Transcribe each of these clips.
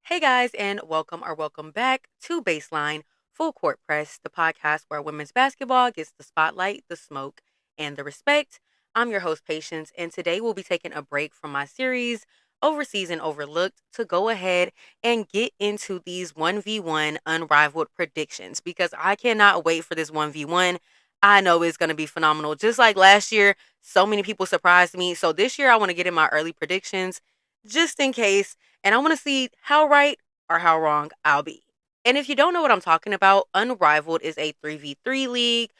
Hey guys, and welcome back to Baseline Full Court Press, the podcast where women's basketball gets the spotlight, the smoke, and the respect. I'm your host, Patience, and today we'll be taking a break from my series, Overseas and Overlooked, to go ahead and get into these 1v1 unrivaled predictions because I cannot wait for this 1v1. I know it's going to be phenomenal. Just like last year, so many people surprised me. So this year, I want to get in my early predictions just in case and I want to see how right or how wrong I'll be. And if you don't know what I'm talking about, Unrivaled is a 3v3 league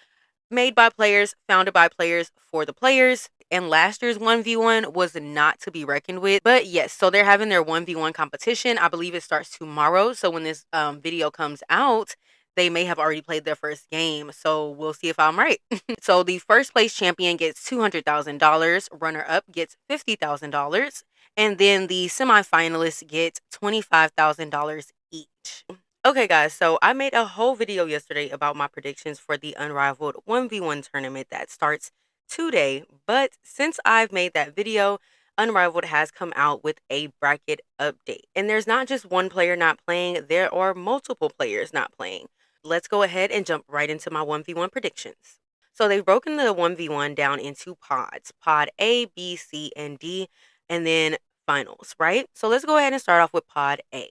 made by players, founded by players, for the players. And last year's 1v1 was not to be reckoned with. But yes, so they're having their 1v1 competition. I believe it starts tomorrow. So when this video comes out, they may have already played their first game. So we'll see if I'm right. So the first place champion gets $200,000, runner up gets $50,000, and then the semifinalists get $25,000 each. Okay, guys, so I made a whole video yesterday about my predictions for the Unrivaled 1v1 tournament that starts today. But since I've made that video, Unrivaled has come out with a bracket update. And there's not just one player not playing, there are multiple players not playing. Let's go ahead and jump right into my 1v1 predictions. So they've broken the 1v1 down into pods, pod A, B, C, and D, and then finals, right? So let's go ahead and start off with pod A.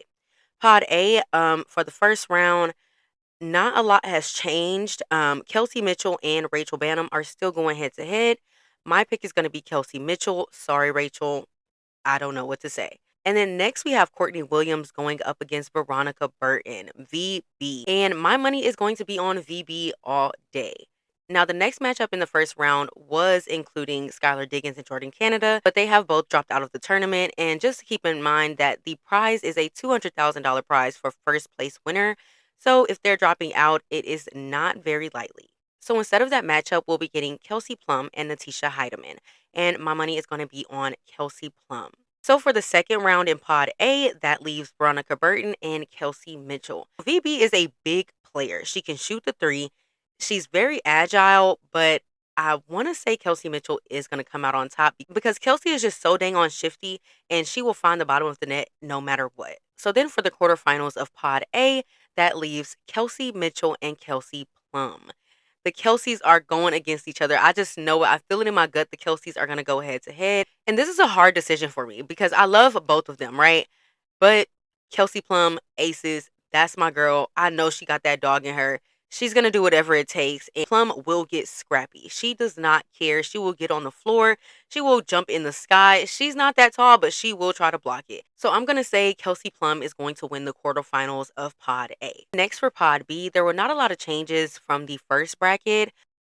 Pod A, for the first round, not a lot has changed. Kelsey Mitchell and Rachel Bannum are still going head to head. My pick is going to be Kelsey Mitchell. Sorry, Rachel. I don't know what to say. And then next we have Courtney Williams going up against Veronica Burton, VB. And my money is going to be on VB all day. Now, the next matchup in the first round was including Skylar Diggins and Jordan Canada, but they have both dropped out of the tournament. And just to keep in mind that the prize is a $200,000 prize for first place winner. So if they're dropping out, it is not very likely. So instead of that matchup, we'll be getting Kelsey Plum and Natisha Heidemann. And my money is going to be on Kelsey Plum. So for the second round in Pod A, that leaves Veronica Burton and Kelsey Mitchell. VB is a big player. She can shoot the three. She's very agile, but I want to say Kelsey Mitchell is going to come out on top because Kelsey is just so dang on shifty and she will find the bottom of the net no matter what. So then for the quarterfinals of Pod A, that leaves Kelsey Mitchell and Kelsey Plum. The Kelseys are going against each other. I just know it. I feel it in my gut. The Kelseys are going to go head to head. And this is a hard decision for me because I love both of them, right? But Kelsey Plum, aces, that's my girl. I know she got that dog in her. She's going to do whatever it takes. And Plum will get scrappy. She does not care. She will get on the floor. She will jump in the sky. She's not that tall, but she will try to block it. So I'm going to say Kelsey Plum is going to win the quarterfinals of Pod A. Next for Pod B, there were not a lot of changes from the first bracket.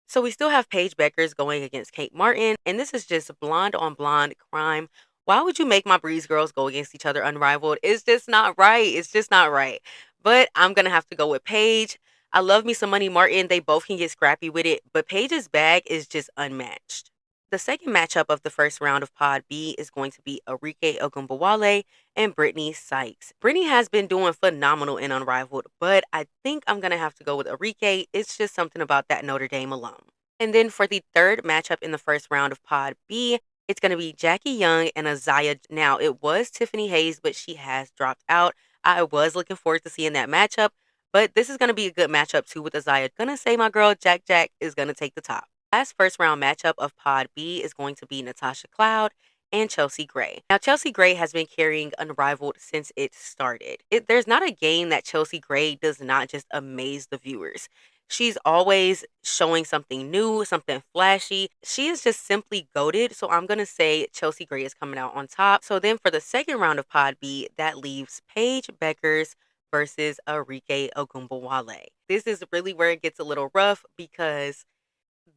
So we still have Paige Beckers going against Kate Martin. And this is just blonde on blonde crime. Why would you make my Breeze girls go against each other unrivaled? It's just not right. It's just not right. But I'm going to have to go with Paige. I love me some Money Martin. They both can get scrappy with it, but Paige's bag is just unmatched. The second matchup of the first round of Pod B is going to be Arike Ogunbowale and Brittany Sykes. Brittany has been doing phenomenal in Unrivaled, but I think I'm going to have to go with Arike. It's just something about that Notre Dame alum. And then for the third matchup in the first round of Pod B, it's going to be Jackie Young and Azaya. Now, it was Tiffany Hayes, but she has dropped out. I was looking forward to seeing that matchup. But this is going to be a good matchup too with Azaya. Gonna say my girl Jack is going to take the top. Last first round matchup of Pod B is going to be Natasha Cloud and Chelsea Gray. Now, Chelsea Gray has been carrying Unrivaled since it started. There's not a game that Chelsea Gray does not just amaze the viewers. She's always showing something new, something flashy. She is just simply goated. So I'm going to say Chelsea Gray is coming out on top. So then for the second round of Pod B, that leaves Paige Beckers versus Arike Ogunbowale. This is really where it gets a little rough because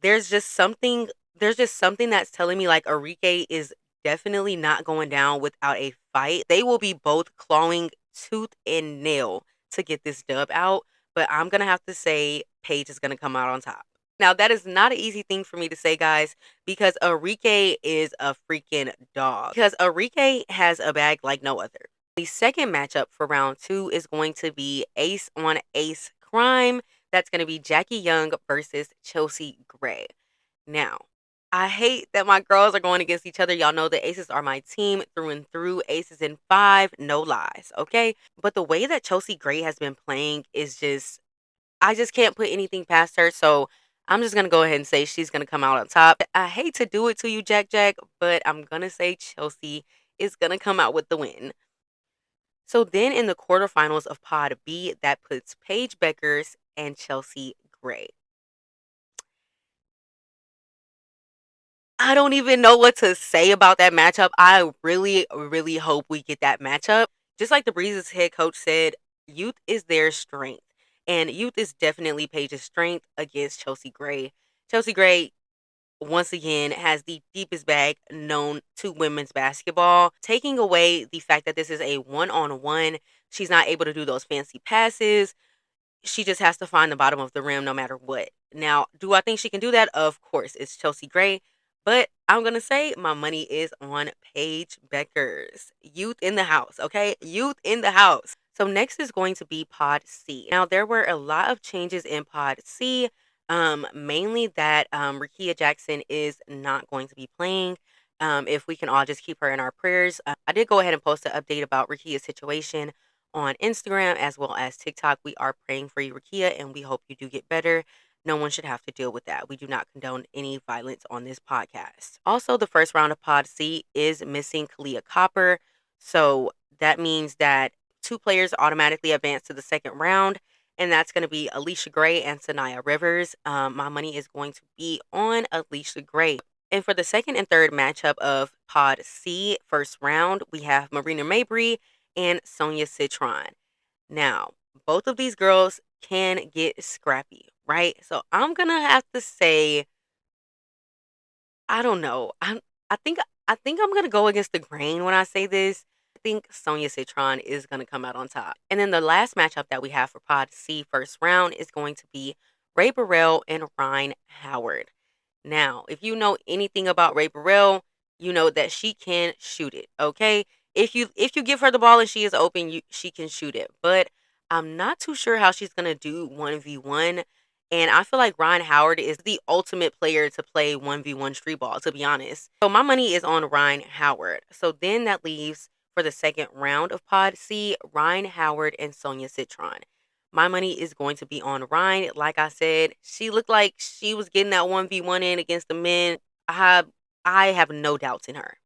there's just something that's telling me like Arike is definitely not going down without a fight. They will be both clawing tooth and nail to get this dub out, but I'm going to have to say Paige is going to come out on top. Now, that is not an easy thing for me to say, guys, because Arike is a freaking dog. Because Arike has a bag like no other. The second matchup for round 2 is going to be ace on ace crime. That's going to be Jackie Young versus Chelsea Gray. Now, I hate that my girls are going against each other. Y'all know the Aces are my team through and through. Aces in five, no lies, okay? But the way that Chelsea Gray has been playing is just, I just can't put anything past her. So I'm just going to go ahead and say she's going to come out on top. I hate to do it to you, Jack Jack, but I'm going to say Chelsea is going to come out with the win. So then in the quarterfinals of Pod B, that puts Paige Beckers and Chelsea Gray. I don't even know what to say about that matchup. I really, really hope we get that matchup. Just like the Breeze's head coach said, youth is their strength. And youth is definitely Paige's strength against Chelsea Gray. Chelsea Gray, once again, has the deepest bag known to women's basketball. Taking away the fact that this is a one-on-one, she's not able to do those fancy passes. She just has to find the bottom of the rim no matter what. Now, do I think she can do that? Of course, it's Chelsea Gray. But I'm going to say my money is on Paige Beckers. Youth in the house, okay? Youth in the house. So next is going to be Pod C. Now, there were a lot of changes in Pod C. Mainly that Rickea Jackson is not going to be playing. If we can all just keep her in our prayers. I did go ahead and post an update about Rickea's situation on Instagram as well as TikTok. We are praying for you, Rickea, and we hope you do get better. No one should have to deal with that. We do not condone any violence on this podcast. Also, the first round of Pod C is missing Kalia Copper. So that means that two players automatically advance to the second round, and that's going to be Aliyah Gray and Sanaya Rivers. My money is going to be on Aliyah Gray. And for the second and third matchup of Pod C, first round, we have Marina Mabrey and Sonia Citron. Now, both of these girls can get scrappy, right? So I'm gonna have to say, I don't know. I think I think I'm gonna go against the grain when I say this. I think Sonia Citron is gonna come out on top. And then the last matchup that we have for Pod C first round is going to be Rae Burrell and Rhyne Howard. Now, if you know anything about Rae Burrell, you know that she can shoot it. Okay, if you give her the ball and she is open, she can shoot it. But I'm not too sure how she's gonna do 1v1. And I feel like Rhyne Howard is the ultimate player to play 1v1 street ball, to be honest. So my money is on Rhyne Howard. So then that leaves for the second round of Pod C, Rhyne Howard and Sonia Citron. My money is going to be on Rhyne. Like I said, she looked like she was getting that 1v1 in against the men. I have no doubts in her.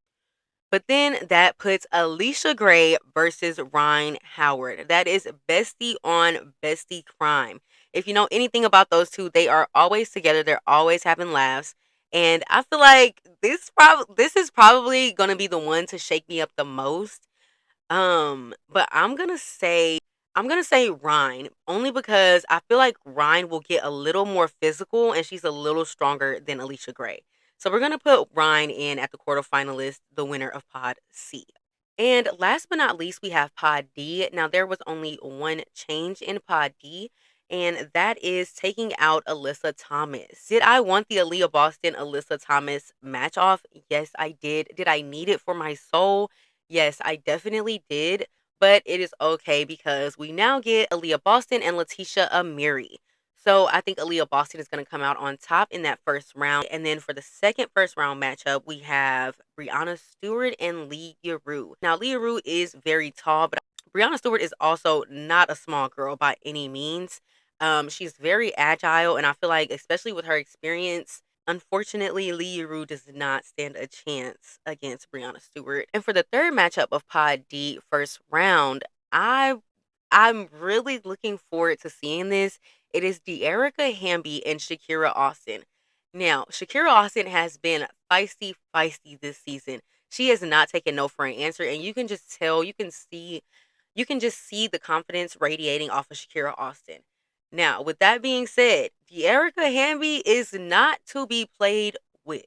But then that puts Aliyah Gray versus Rhyne Howard. That is bestie on bestie crime. If you know anything about those two, they are always together. They're always having laughs. And I feel like this is probably going to be the one to shake me up the most. But I'm gonna say Rhyne only because I feel like Rhyne will get a little more physical and she's a little stronger than Aliyah Gray. So we're gonna put Rhyne in at the quarterfinalist, the winner of Pod C. And last but not least, we have Pod D. Now there was only one change in Pod D, and that is taking out Alyssa Thomas. Did I want the Aaliyah Boston Alyssa Thomas match off? Yes, I did. Did I need it for my soul? Yes, I definitely did. But it is okay because we now get Aaliyah Boston and Letitia Amiri. So I think Aaliyah Boston is going to come out on top in that first round. And then for the second first round matchup, we have Breanna Stewart and Leah Rue. Now, Leah Rue is very tall, but Breanna Stewart is also not a small girl by any means. She's very agile, and I feel like, especially with her experience, unfortunately, Leah Rue does not stand a chance against Breanna Stewart. And for the third matchup of Pod D first round, I'm really looking forward to seeing this. It is De'Erica Hamby and Shakira Austin. Now, Shakira Austin has been feisty, feisty this season. She has not taken no for an answer, and you can just tell, you can just see the confidence radiating off of Shakira Austin. Now, with that being said, De'Erica Hamby is not to be played with.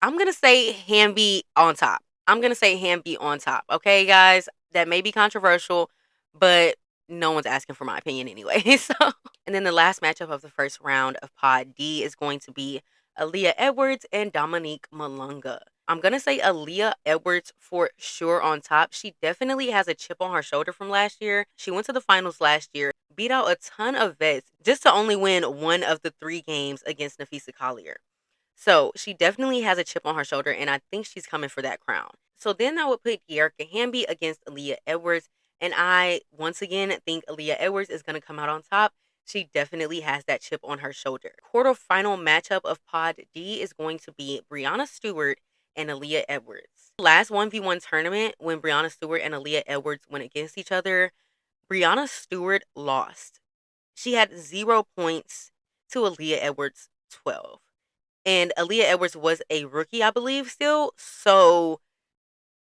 I'm gonna say Hamby on top. I'm gonna say Hamby on top. Okay, guys, that may be controversial, but no one's asking for my opinion anyway. So, and then the last matchup of the first round of Pod D is going to be Aaliyah Edwards and Dominique Malunga. I'm gonna say Aaliyah Edwards for sure on top. She definitely has a chip on her shoulder from last year. She went to the finals last year, beat out a ton of vets just to only win one of the three games against Nafisa Collier. So she definitely has a chip on her shoulder, and I think she's coming for that crown. So then I would put Erica Hamby against Aaliyah Edwards, and I once again think Aaliyah Edwards is going to come out on top. She definitely has that chip on her shoulder. Quarterfinal matchup of Pod D is going to be Breanna Stewart and Aaliyah Edwards. Last 1v1 tournament, when Breanna Stewart and Aaliyah Edwards went against each other, Breanna Stewart lost. She had 0 points to Aaliyah Edwards' 12. And Aaliyah Edwards was a rookie, I believe, still. So,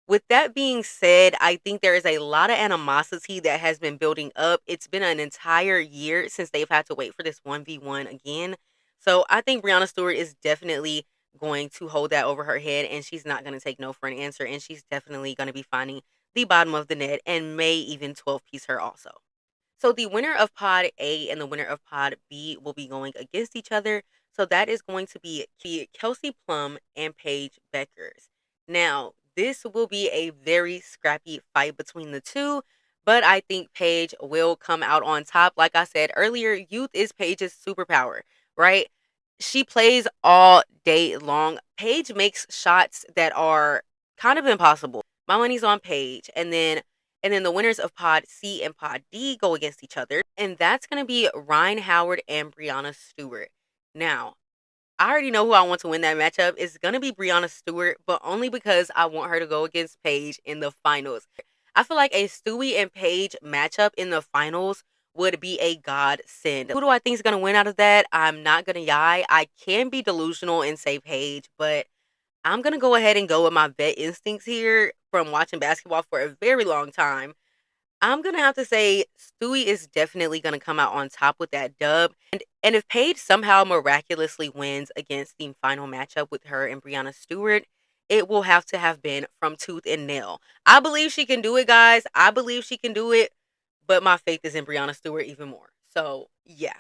with that being said, I think there is a lot of animosity that has been building up. It's been an entire year since they've had to wait for this 1v1 again. So, I think Breanna Stewart is definitely going to hold that over her head, and she's not going to take no for an answer. And she's definitely going to be finding the bottom of the net and may even 12-piece her also. So the winner of Pod A and the winner of Pod B will be going against each other. So that is going to be Kelsey Plum and Paige Beckers. Now, this will be a very scrappy fight between the two, but I think Paige will come out on top. Like I said earlier, youth is Paige's superpower, right? She plays all day long. Paige makes shots that are kind of impossible. My money's on Paige. And then the winners of Pod C and Pod D go against each other. And that's going to be Ryan Howard and Breanna Stewart. Now, I already know who I want to win that matchup. It's going to be Breanna Stewart, but only because I want her to go against Paige in the finals. I feel like a Stewie and Paige matchup in the finals would be a godsend. Who do I think is going to win out of that? I'm not going to lie. I can be delusional and say Paige, but I'm going to go ahead and go with my vet instincts here from watching basketball for a very long time. I'm going to have to say Stewie is definitely going to come out on top with that dub. And if Paige somehow miraculously wins against the final matchup with her and Breanna Stewart, it will have to have been from tooth and nail. I believe she can do it, guys. I believe she can do it. But my faith is in Breanna Stewart even more. So, yeah.